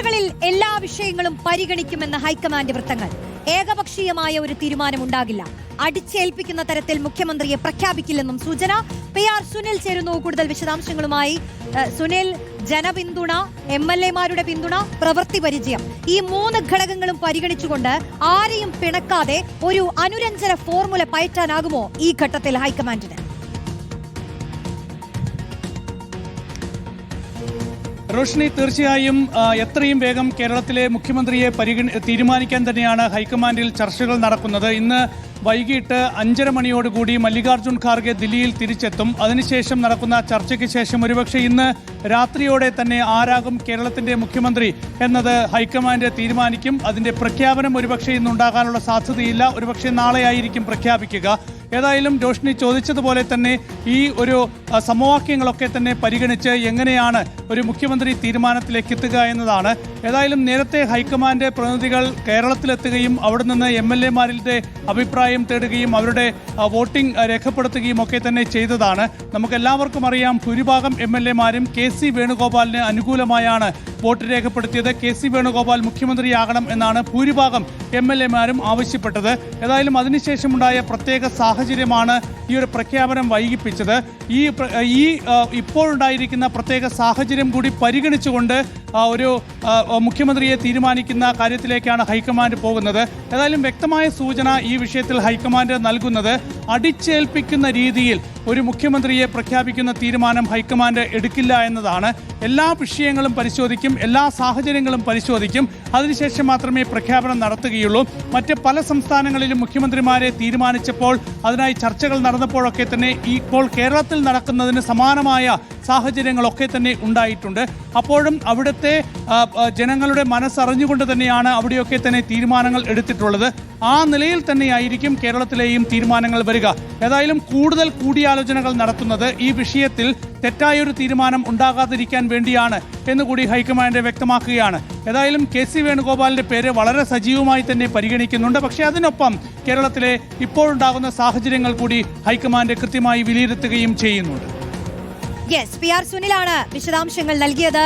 ചർച്ചകളിൽ എല്ലാ വിഷയങ്ങളും പരിഗണിക്കുമെന്ന് ഹൈക്കമാൻഡ് വൃത്തങ്ങൾ. ഏകപക്ഷീയമായ ഒരു തീരുമാനമുണ്ടാകില്ല. അടിച്ചേൽപ്പിക്കുന്ന തരത്തിൽ മുഖ്യമന്ത്രിയെ പ്രഖ്യാപിക്കില്ലെന്നും സൂചന. PR സുനിൽ ചേരുന്നു കൂടുതൽ വിശദാംശങ്ങളുമായി. സുനിൽ, ജനപിന്തുണ, MLA-മാരുടെ പിന്തുണ, പ്രവൃത്തി പരിചയം, ഈ 3 ഘടകങ്ങളും പരിഗണിച്ചുകൊണ്ട് ആരെയും പിണക്കാതെ ഒരു അനുരഞ്ജന ഫോർമുല പയറ്റാനാകുമോ ഈ ഘട്ടത്തിൽ ഹൈക്കമാൻഡിന്? റോഷിനി, തീർച്ചയായും എത്രയും വേഗം കേരളത്തിലെ മുഖ്യമന്ത്രിയെ തീരുമാനിക്കാൻ തന്നെയാണ് ഹൈക്കമാൻഡിൽ ചർച്ചകൾ നടക്കുന്നത്. ഇന്ന് വൈകിട്ട് 5:30 മണിയോടുകൂടി മല്ലികാർജ്ജുൻ ഖാർഗെ ദില്ലിയിൽ തിരിച്ചെത്തും. അതിനുശേഷം നടക്കുന്ന ചർച്ചയ്ക്ക് ശേഷം ഒരുപക്ഷെ ഇന്ന് രാത്രിയോടെ തന്നെ ആരാകും കേരളത്തിന്റെ മുഖ്യമന്ത്രി എന്നത് ഹൈക്കമാൻഡ് തീരുമാനിക്കും. അതിന്റെ പ്രഖ്യാപനം ഒരുപക്ഷെ ഇന്നുണ്ടാകാനുള്ള സാധ്യതയില്ല. ഒരുപക്ഷെ നാളെയായിരിക്കും പ്രഖ്യാപിക്കുക. ഏതായാലും റോഷിനി ചോദിച്ചതുപോലെ തന്നെ ഈ ഒരു സമവാക്യങ്ങളൊക്കെ തന്നെ പരിഗണിച്ച് എങ്ങനെയാണ് ഒരു മുഖ്യമന്ത്രി തീരുമാനത്തിലേക്ക് എത്തുക എന്നതാണ്. ഏതായാലും നേരത്തെ ഹൈക്കമാൻഡ് പ്രതിനിധികൾ കേരളത്തിലെത്തുകയും അവിടെ നിന്ന് MLA-മാരുടെ അഭിപ്രായം തേടുകയും അവരുടെ വോട്ടിംഗ് രേഖപ്പെടുത്തുകയും ഒക്കെ തന്നെ ചെയ്തതാണ്. നമുക്കെല്ലാവർക്കും അറിയാം, ഭൂരിഭാഗം MLA-മാരും KC വേണുഗോപാലിന് അനുകൂലമായാണ് വോട്ട് രേഖപ്പെടുത്തിയത്. KC വേണുഗോപാൽ മുഖ്യമന്ത്രിയാകണം എന്നാണ് ഭൂരിഭാഗം MLA-മാരും ആവശ്യപ്പെട്ടത്. ഏതായാലും അതിനുശേഷമുണ്ടായ പ്രത്യേക സാഹചര്യമാണ് ഈ ഒരു പ്രഖ്യാപനം വൈകിപ്പിച്ചത്. ഇപ്പോഴുണ്ടായിരിക്കുന്ന പ്രത്യേക സാഹചര്യം കൂടി പരിഗണിച്ചുകൊണ്ട് ഒരു മുഖ്യമന്ത്രിയെ തീരുമാനിക്കുന്ന കാര്യത്തിലേക്കാണ് ഹൈക്കമാൻഡ് പോകുന്നത്. ഏതായാലും വ്യക്തമായ സൂചന ഈ വിഷയത്തിൽ ഹൈക്കമാൻഡ് നൽകുന്നത് അടിച്ചേൽപ്പിക്കുന്ന രീതിയിൽ ഒരു മുഖ്യമന്ത്രിയെ പ്രഖ്യാപിക്കുന്ന തീരുമാനം ഹൈക്കമാൻഡ് എടുക്കില്ല എന്നതാണ്. എല്ലാ വിഷയങ്ങളും പരിശോധിക്കും, എല്ലാ സാഹചര്യങ്ങളും പരിശോധിക്കും. അതിനുശേഷം മാത്രമേ പ്രഖ്യാപനം നടത്തുകയുള്ളൂ. മറ്റ് പല സംസ്ഥാനങ്ങളിലും മുഖ്യമന്ത്രിമാരെ തീരുമാനിച്ചപ്പോൾ അതിനായി ചർച്ചകൾ നടന്നപ്പോഴൊക്കെ തന്നെ ഇപ്പോൾ കേരളത്തിൽ നടക്കുന്നതിന് സമാനമായ സാഹചര്യങ്ങളൊക്കെ തന്നെ ഉണ്ടായിട്ടുണ്ട്. അപ്പോഴും അവിടുത്തെ ജനങ്ങളുടെ മനസ്സറിഞ്ഞുകൊണ്ട് തന്നെയാണ് അവിടെയൊക്കെ തന്നെ തീരുമാനങ്ങൾ എടുത്തിട്ടുള്ളത്. ആ നിലയിൽ തന്നെയായിരിക്കും കേരളത്തിലെയും തീരുമാനങ്ങൾ വരിക. ഏതായാലും കൂടുതൽ കൂടിയാലോചനകൾ നടത്തുന്നത് ഈ വിഷയത്തിൽ തെറ്റായൊരു തീരുമാനം ഉണ്ടാകാതിരിക്കാൻ വേണ്ടിയാണ് എന്നുകൂടി ഹൈക്കമാൻഡ് വ്യക്തമാക്കുകയാണ്. ഏതായാലും KC വേണുഗോപാലിന്റെ പേര് വളരെ സജീവമായി തന്നെ പരിഗണിക്കുന്നുണ്ട്. പക്ഷേ അതിനൊപ്പം കേരളത്തിലെ ഇപ്പോഴുണ്ടാകുന്ന സാഹചര്യങ്ങൾ കൂടി ഹൈക്കമാൻഡ് കൃത്യമായി വിലയിരുത്തുകയും ചെയ്യുന്നുണ്ട്. PR സുനിലാണ് വിശദാംശങ്ങൾ നൽകിയത്.